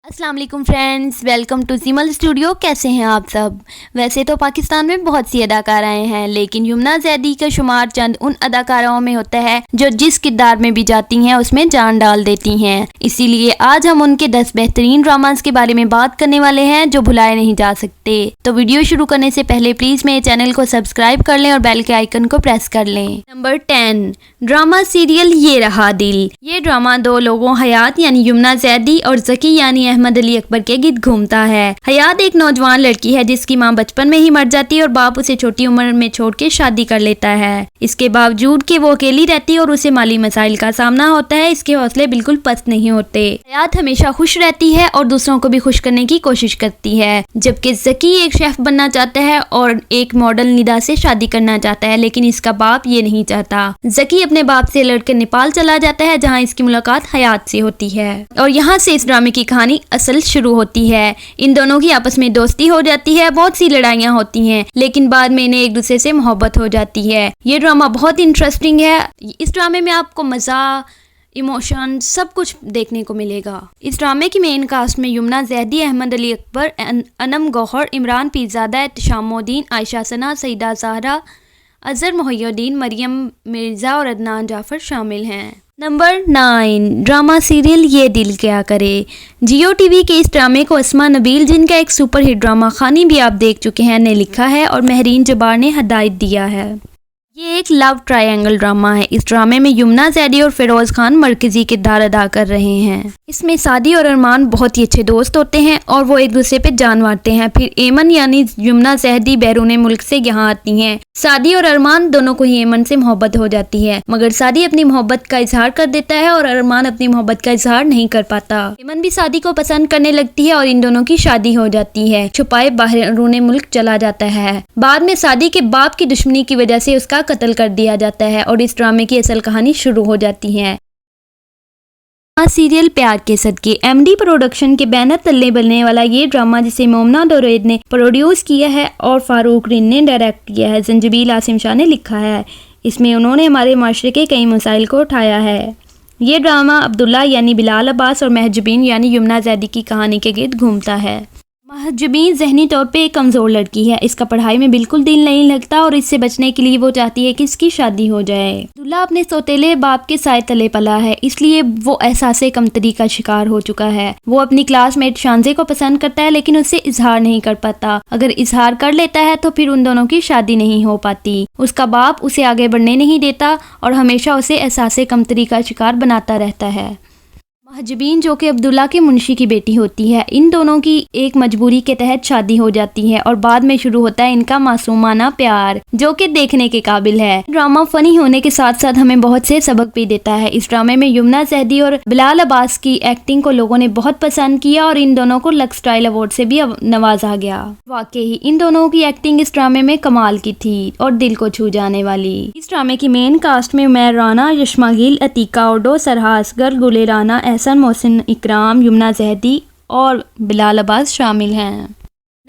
अस्सलाम वालेकुम friends, welcome to जिमल studio. कैसे हैं आप सब। वैसे तो पाकिस्तान में बहुत सी अदाकाराएं हैं, लेकिन यमुना जैदी का शुमार चंद उन अदाकाराओं में होता है जो जिस किरदार में भी जाती हैं उसमें जान डाल देती हैं। इसीलिए आज हम उनके 10 बेहतरीन ड्रामास के बारे में बात करने वाले हैं जो भुलाए नहीं जा सकते। तो वीडियो शुरू करने से पहले प्लीज मेरे चैनल को सब्सक्राइब कर लें और बेल के आइकन को प्रेस कर लें। नंबर 10, ड्रामा सीरियल ये रहा दिल। ये ड्रामा दो लोगों हयात यानी यमुना जैदी और जकी यानी अहमद अली अकबर के गिर्द घूमता है। हयात एक नौजवान लड़की है जिसकी मां बचपन में ही मर जाती है और बाप उसे छोटी उम्र में छोड़ के शादी कर लेता है। इसके बावजूद कि वो अकेली रहती है और उसे माली मसाइल का सामना होता है, इसके हौसले बिल्कुल पस्त नहीं होते। हयात हमेशा खुश रहती है और दूसरों को भी खुश करने की कोशिश करती है, जबकि जकी एक शेफ बनना चाहता है और एक मॉडल निदा से शादी करना चाहता है, लेकिन इसका बाप ये नहीं चाहता। जकी अपने बाप से लड़कर नेपाल चला जाता है जहाँ इसकी मुलाकात हयात से होती है और यहाँ से इस ड्रामे की कहानी असल शुरू होती है। इन दोनों की आपस में दोस्ती हो जाती है, बहुत सी लड़ाइयाँ होती हैं, लेकिन बाद में इन्हें एक दूसरे से मोहब्बत हो जाती है। ये ड्रामा बहुत इंटरेस्टिंग है। इस ड्रामे में आपको मजा, इमोशन सब कुछ देखने को मिलेगा। इस ड्रामे की मेन कास्ट में यमुना जैदी, अहमद अली अकबर, अनम गौहर, इमरान पीरजादा, एहतशाम मोदीन, आयशा सना, सईदा ज़हरा, अजहर मोहिउद्दीन, मरियम मिर्जा और अदनान जाफर शामिल हैं। नंबर 9, ड्रामा सीरियल ये दिल क्या करे। जियो टीवी के इस ड्रामे को अस्मा नबील, जिनका एक सुपरहिट ड्रामा खानी भी आप देख चुके हैं, ने लिखा है और महरीन जब्बार ने हदायत दिया है। ये एक लव ट्रायंगल ड्रामा है। इस ड्रामे में यमुना जैदी और फिरोज खान मरकजी किरदार अदा कर रहे हैं। इसमें सादी और अरमान बहुत ही अच्छे दोस्त होते हैं और वो एक दूसरे पे जान मारते हैं। फिर एमन यानी यमुना जैदी बैरून मुल्क से यहाँ आती हैं। सादी और अरमान दोनों को ही एमन से मोहब्बत हो जाती है, मगर सादी अपनी मोहब्बत का इजहार कर देता है और अरमान अपनी मोहब्बत का इजहार नहीं कर पाता। एमन भी सादी को पसंद करने लगती है और इन दोनों की शादी हो जाती है। छुपाए बैरून मुल्क चला जाता है। बाद में सादी के बाप की दुश्मनी की वजह से उसका कत्ल कर दिया जाता है और इस ड्रामे की असल कहानी शुरू हो जाती है। सीरियल प्यार के सदके एमडी प्रोडक्शन के बैनर तले बनने वाला ये ड्रामा, जिसे मोमना दोरेद ने प्रोड्यूस किया है और फारूक रिन ने डायरेक्ट किया है, जंजबील आसिम शाह ने लिखा है। इसमें उन्होंने हमारे माशरे के कई मसाइल को उठाया है। ये ड्रामा अब्दुल्ला यानी बिलाल अब्बास और महजबीन यानी यमुना जैदी की कहानी के गिर्द घूमता है। महजबीन जहनी तौर पे एक कमज़ोर लड़की है। इसका पढ़ाई में बिल्कुल दिल नहीं लगता और इससे बचने के लिए वो चाहती है कि इसकी शादी हो जाए। अब्दुल्ला अपने सौतेले बाप के साए तले पला है, इसलिए वो एहसासे कमतरी का शिकार हो चुका है। वो अपनी क्लासमेट शांजे को पसंद करता है, लेकिन उससे इजहार नहीं कर पाता। अगर इजहार कर लेता है तो फिर उन दोनों की शादी नहीं हो पाती। उसका बाप उसे आगे बढ़ने नहीं देता और हमेशा उसे एहसासे कमतरी का शिकार बनाता रहता है। महजबीन, जो कि अब्दुल्ला के मुंशी की बेटी होती है, इन दोनों की एक मजबूरी के तहत शादी हो जाती है और बाद में शुरू होता है इनका मासूमाना प्यार, जो कि देखने के काबिल है। ड्रामा फनी होने के साथ साथ हमें बहुत से सबक भी देता है। इस ड्रामे में यमुना जैदी और बिलाल अब्बास की एक्टिंग को लोगों ने बहुत पसंद किया और इन दोनों को लक्स स्टाइल अवार्ड से भी नवाजा गया। वाकई इन दोनों की एक्टिंग इस ड्रामे में कमाल की थी और दिल को छू जाने वाली। इस ड्रामे की मेन कास्ट में उमैर राना, यशमा गिल, अतीका ओडो, सरहा असगर, गुले राना, एहसन मोहसिन, इकराम, यमुना जैदी और बिलाल अब्बास शामिल हैं।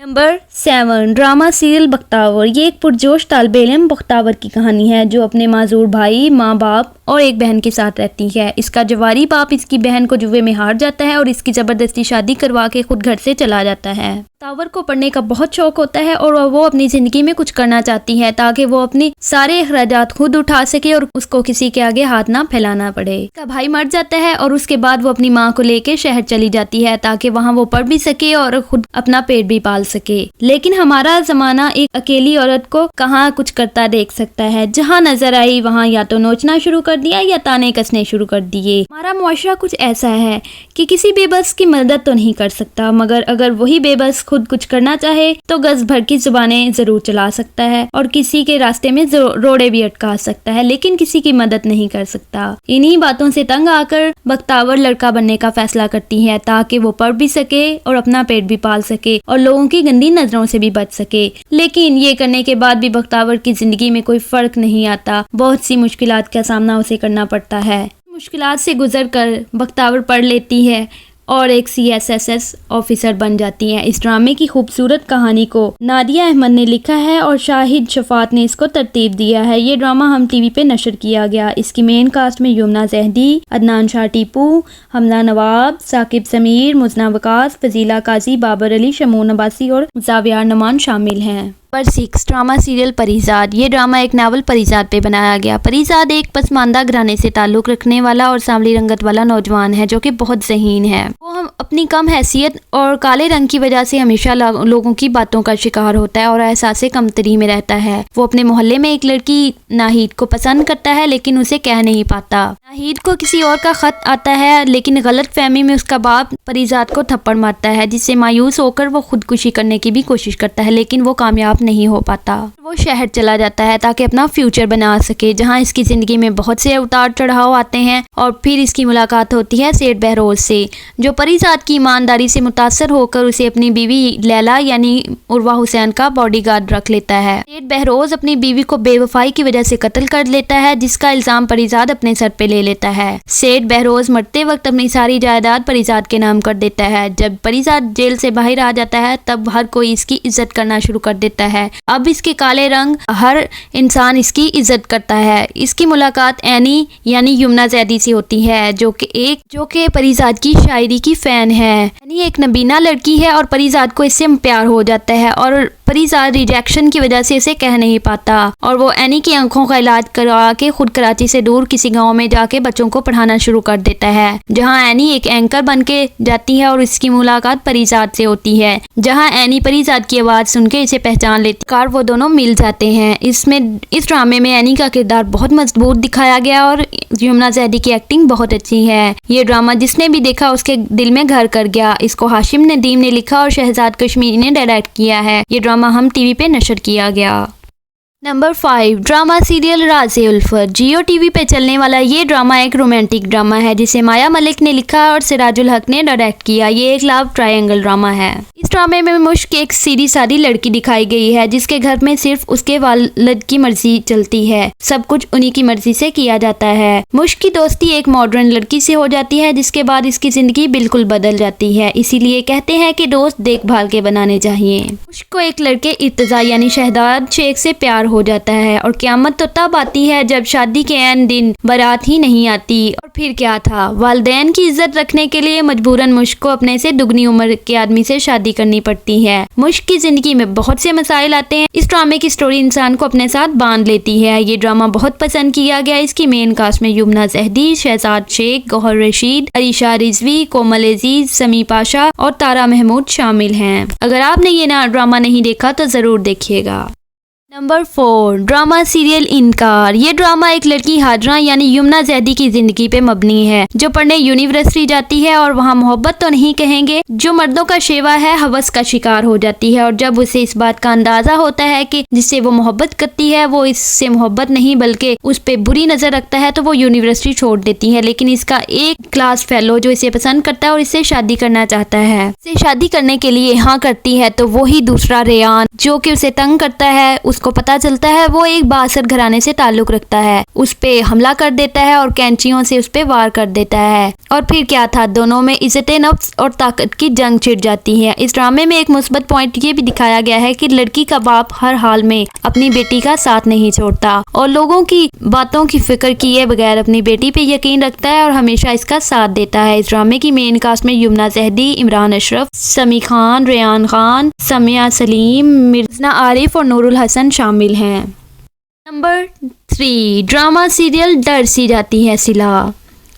Number 7, drama serial Bakhtawar. ये एक पुरजोश तालिब इल्म बख्तावर की कहानी है जो अपने माजूर भाई, माँ बाप और एक बहन के साथ रहती है। इसका जवारी बाप इसकी बहन को जुए में हार जाता है और इसकी जबरदस्ती शादी करवा के खुद घर से चला जाता है। बख्तावर को पढ़ने का बहुत शौक होता है और वो अपनी जिंदगी में कुछ करना चाहती है ताकि वो अपनी सारे अखराजात खुद उठा सके और उसको किसी के आगे हाथ ना फैलाना पड़े। उसका भाई मर जाता है और उसके बाद वो अपनी माँ को लेके शहर चली जाती है ताकि वहाँ वो पढ़ भी सके और खुद अपना पेट भी पाल सके। लेकिन हमारा जमाना एक अकेली औरत को कहाँ कुछ करता देख सकता है। जहाँ नजर आई वहाँ या तो नोचना शुरू कर दिया या ताने कसने शुरू कर दिए। हमारा मुआशरा कुछ ऐसा है कि किसी बेबस की मदद तो नहीं कर सकता, मगर अगर वही बेबस खुद कुछ करना चाहे तो गज भर की जुबानें जरूर चला सकता है और किसी के रास्ते में रोड़े भी अटका सकता है, लेकिन किसी की मदद नहीं कर सकता। इन्हीं बातों से तंग आकर बख्तावर लड़का बनने का फैसला करती है ताकि वो पढ़ भी सके और अपना पेट भी पाल सके और लोगों की गंदी नजरों से भी बच सके। लेकिन ये करने के बाद भी बख्तावर की जिंदगी में कोई फर्क नहीं आता। बहुत सी मुश्किलात का सामना उसे करना पड़ता है। मुश्किलात से गुजर कर बख्तावर पढ़ लेती है और एक CSSS ऑफिसर बन जाती हैं। इस ड्रामे की खूबसूरत कहानी को नादिया अहमद ने लिखा है और शाहिद शफात ने इसको तरतीब दिया है। ये ड्रामा हम टीवी पे नशर किया गया। इसकी मेन कास्ट में यमुना जहदी, अदनान शाह टीपू, हमला नवाब, साकिब समीर, मुजना वकास, फजीला काजी, बाबर अली, शमून अब्बासी और जावियार नमान शामिल हैं। Number 6 drama serial Parizad. ये ड्रामा एक नावल परिजाद पे बनाया गया। परिजाद एक पसमानदा घराने से ताल्लुक़ रखने वाला और सांवली रंगत वाला नौजवान है जो कि बहुत ज़हीन है। वो हम अपनी कम हैसियत और काले रंग की वजह से हमेशा लोगों की बातों का शिकार होता है और एहसास कमतरी में रहता है। वो अपने मोहल्ले में एक लड़की नाहिद को पसंद करता है लेकिन उसे कह नहीं पाता। नाहिद को किसी और का खत आता है लेकिन गलत फहमी में उसका बाप परिजाद को थप्पड़ मारता है, जिससे मायूस होकर वो खुदकुशी करने की भी कोशिश करता है लेकिन वो कामयाब नहीं हो पाता। वो शहर चला जाता है ताकि अपना फ्यूचर बना सके, जहां इसकी जिंदगी में बहुत से उतार चढ़ाव आते हैं। और फिर इसकी मुलाकात होती है सेठ बहरोज से, जो परिजाद की ईमानदारी से मुतासर होकर उसे अपनी बीवी लैला यानी उर्वा हुसैन का बॉडीगार्ड रख लेता है। सेठ बहरोज अपनी बीवी को बेवफाई की वजह से कत्ल कर लेता है, जिसका इल्जाम परिजाद अपने सर पे ले लेता है। सेठ बहरोज मरते वक्त अपनी सारी जायदाद परिजाद के नाम कर देता है। जब परिजाद जेल से बाहर आ जाता है तब हर कोई इसकी इज्जत करना शुरू कर देता है। अब इसके काले रंग हर इंसान इसकी इज्जत करता है। इसकी मुलाकात एनी यानी यमुना जैदी से होती है, जो कि परिजाद की शायरी की फैन है। एनी एक नबीना लड़की है और परिजाद को इससे प्यार हो जाता है और परिजाद रिजेक्शन की वजह से इसे कह नहीं पाता और वो एनी की आंखों का इलाज करवा के खुद कराची से दूर किसी गांव में जाके बच्चों को पढ़ाना शुरू कर देता है, जहां एनी एक एंकर बन के जाती है और इसकी मुलाकात परिजाद से होती है, जहां एनी परिजाद की आवाज सुन के इसे पहचान लेती है। वो दोनों मिल जाते हैं। इस ड्रामे में एनी का किरदार बहुत मजबूत दिखाया गया और यमुना जैदी की एक्टिंग बहुत अच्छी है। ये ड्रामा जिसने भी देखा उसके दिल में घर कर गया। इसको हाशिम नदीम ने लिखा और शहजाद कश्मीरी ने डायरेक्ट किया है। ये ड्रामा हम टीवी पे नशर किया गया। नंबर 5 ड्रामा सीरियल राज़े उल्फत। जियो टीवी पे चलने वाला ये ड्रामा एक रोमांटिक ड्रामा है जिसे माया मलिक ने लिखा और सिराजुल हक ने डायरेक्ट किया। ये एक लव ट्रायंगल ड्रामा है। इस ड्रामे में मुश्क एक सीधी सादी लड़की दिखाई गई है जिसके घर में सिर्फ उसके वालिद की मर्जी चलती है। सब कुछ उन्हीं की मर्जी से किया जाता है। मुश्क की दोस्ती एक मॉडर्न लड़की से हो जाती है जिसके बाद इसकी जिंदगी बिल्कुल बदल जाती है। इसीलिए कहते हैं कि दोस्त देखभाल के बनाने चाहिए। मुश्क को एक लड़के इर्तजा यानी शहजाद शेख से प्यार हो जाता है और क़यामत तो तब आती है जब शादी के ऐन दिन बारात ही नहीं आती। और फिर क्या था, वालिदैन की इज्जत रखने के लिए मजबूरन मुश्क को अपने से दुगनी उम्र के आदमी से शादी करनी पड़ती है। मुश्क की जिंदगी में बहुत से मसाइल आते हैं। इस ड्रामे की स्टोरी इंसान को अपने साथ बांध लेती है। ये ड्रामा बहुत पसंद किया गया। इसकी मेन कास्ट में यमुना जहदी, शहजाद शेख, गौहर रशीद, अरीशा रिजवी, कोमल अजीज, समी पाशा और तारा महमूद शामिल हैं। अगर आपने ये ड्रामा नहीं देखा तो जरूर देखिएगा। नंबर 4 ड्रामा सीरियल इनकार। ये ड्रामा एक लड़की हाजरा यानी यमुना जैदी की जिंदगी पे मबनी है, जो पढ़ने यूनिवर्सिटी जाती है और वहाँ मोहब्बत तो नहीं कहेंगे, जो मर्दों का शेवा है, हवस का शिकार हो जाती है। और जब उसे इस बात का अंदाजा होता है कि जिससे वो मोहब्बत करती है वो इससे मोहब्बत नहीं बल्कि उस पे बुरी नजर रखता है, तो वो यूनिवर्सिटी छोड़ देती है। लेकिन इसका एक क्लास फेलो जो इसे पसंद करता है और इससे शादी करना चाहता है, इसे शादी करने के लिए हाँ करती है, तो वही दूसरा रेयान जो कि उसे तंग करता है, उसको पता चलता है वो एक बासर घराने से ताल्लुक रखता है, उस पे हमला कर देता है और कैंचियों से उस पे वार कर देता है। और फिर क्या था, दोनों में इज्जत नफ्स और ताकत की जंग छिड़ जाती है। इस ड्रामे में एक मुस्बत पॉइंट ये भी दिखाया गया है कि लड़की का बाप हर हाल में अपनी बेटी का साथ नहीं छोड़ता और लोगों की बातों की फिक्र किए बगैर अपनी बेटी पे यकीन रखता है और हमेशा इसका साथ देता है। इस ड्रामे की मेन कास्ट में यमुना जहदी, इमरान अशरफ, समी खान, रेयान खान, समिया सलीम, मिर्जना आरिफ और नूरुल हसन शामिल हैं। नंबर 3 ड्रामा सीरियल डर सी जाती है सिला।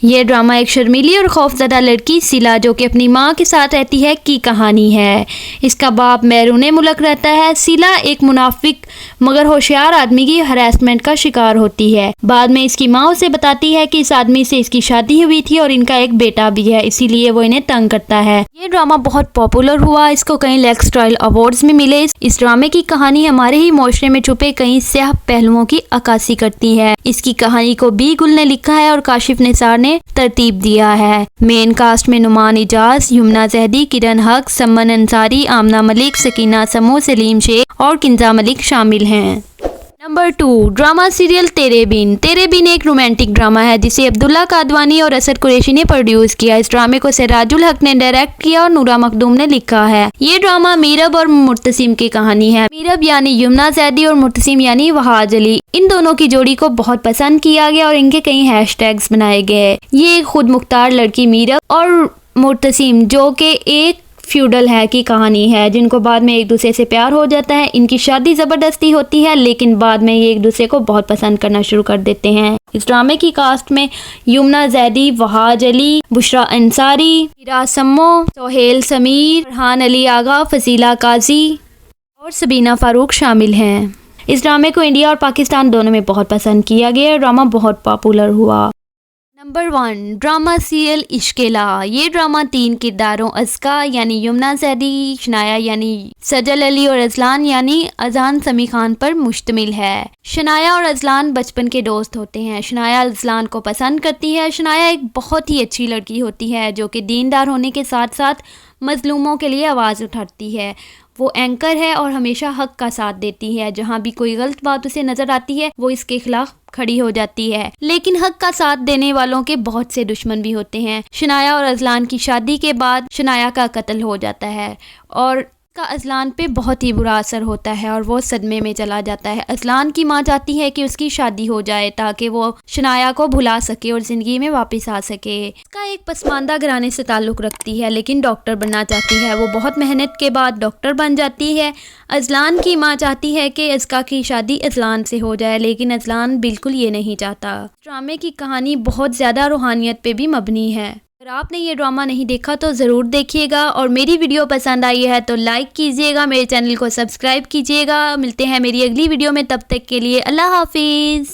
ये ड्रामा एक शर्मीली और खौफजदा लड़की सिला जो कि अपनी माँ के साथ रहती है की कहानी है। इसका बाप बैरून मुल्क रहता है। सिला एक मुनाफिक मगर होशियार आदमी की हरासमेंट का शिकार होती है। बाद में इसकी माँ उसे बताती है कि इस आदमी से इसकी शादी हुई थी और इनका एक बेटा भी है, इसीलिए वो इन्हें तंग करता है। ये ड्रामा बहुत पॉपुलर हुआ, इसको कई लेक्स ट्रायल अवार्ड्स में मिले। इस ड्रामे की कहानी हमारे ही माशरे में छुपे कई स्याह पहलुओं की अक्कासी करती है। इसकी कहानी को बी गुल ने लिखा है और काशिफ निसार ने तरतीब दिया है। मेन कास्ट में नुमान इजाज, यमुना जहदी, किरण हक, सम्मन अंसारी, आमना मलिक, सकीना समो, सलीम शेख और किंजा मलिक शामिल हैं। नंबर 2, ड्रामा सीरियल तेरे बिन। तेरे बिन एक रोमांटिक ड्रामा है जिसे अब्दुल्ला कादवानी और असद कुरैशी ने प्रोड्यूस किया। इस ड्रामे को सिराजुल हक ने डायरेक्ट किया और नूरा मखदूम ने लिखा है। ये ड्रामा मीरब और मुर्तसिम की कहानी है। मीरब यानी यमुना जैदी और मुर्तसिम यानी वहाज अली, इन दोनों की जोड़ी को बहुत पसंद किया गया और इनके कई हैशटैग्स बनाए गए। ये एक खुद मुख्तार लड़की मीरब और मुर्तसिम जो कि एक फ्यूडल है की कहानी है, जिनको बाद में एक दूसरे से प्यार हो जाता है। इनकी शादी ज़बरदस्ती होती है लेकिन बाद में ये एक दूसरे को बहुत पसंद करना शुरू कर देते हैं। इस ड्रामे की कास्ट में यमुना जैदी, वहाज अली, बुशरा अंसारी, मीरा सम्मो, सोहेल समीर, फरहान अली आगा, फजीला काजी और सबीना फारूक शामिल हैं। इस ड्रामे को इंडिया और पाकिस्तान दोनों में बहुत पसंद किया गया। ड्रामा बहुत पॉपुलर हुआ। Number 1, drama serial Ishq e Laa. ये ड्रामा 3 किरदारों अस्का यानी यमुना जैदी, शनाया यानी सजल अली और अजलान यानी अजान समी खान पर मुश्तमिल है। शनाया और अजलान बचपन के दोस्त होते हैं। शनाया अजलान को पसंद करती है। शनाया एक बहुत ही अच्छी लड़की होती है जो कि दीनदार होने के साथ साथ मजलूमों के लिए आवाज़ उठाती है। वो एंकर है और हमेशा हक का साथ देती है। जहाँ भी कोई गलत बात उसे नज़र आती है वो इसके खिलाफ खड़ी हो जाती है। लेकिन हक का साथ देने वालों के बहुत से दुश्मन भी होते हैं। शनाया और अजलान की शादी के बाद शनाया का कत्ल हो जाता है और का अजलान पे बहुत ही बुरा असर होता है और वो सदमे में चला जाता है। अजलान की माँ चाहती है कि उसकी शादी हो जाए ताकि वो शनाया को भुला सके और ज़िंदगी में वापस आ सके। इसका एक पसमानदा घराने से ताल्लुक़ रखती है लेकिन डॉक्टर बनना चाहती है। वो बहुत मेहनत के बाद डॉक्टर बन जाती है। अजलान की माँ चाहती है कि इसका की शादी अजलान से हो जाए लेकिन अजलान बिल्कुल ये नहीं चाहता। ड्रामे की कहानी बहुत ज़्यादा रूहानियत पे भी मबनी है। अगर आपने ये ड्रामा नहीं देखा तो ज़रूर देखिएगा और मेरी वीडियो पसंद आई है तो लाइक कीजिएगा, मेरे चैनल को सब्सक्राइब कीजिएगा। मिलते हैं मेरी अगली वीडियो में, तब तक के लिए अल्लाह हाफिज़।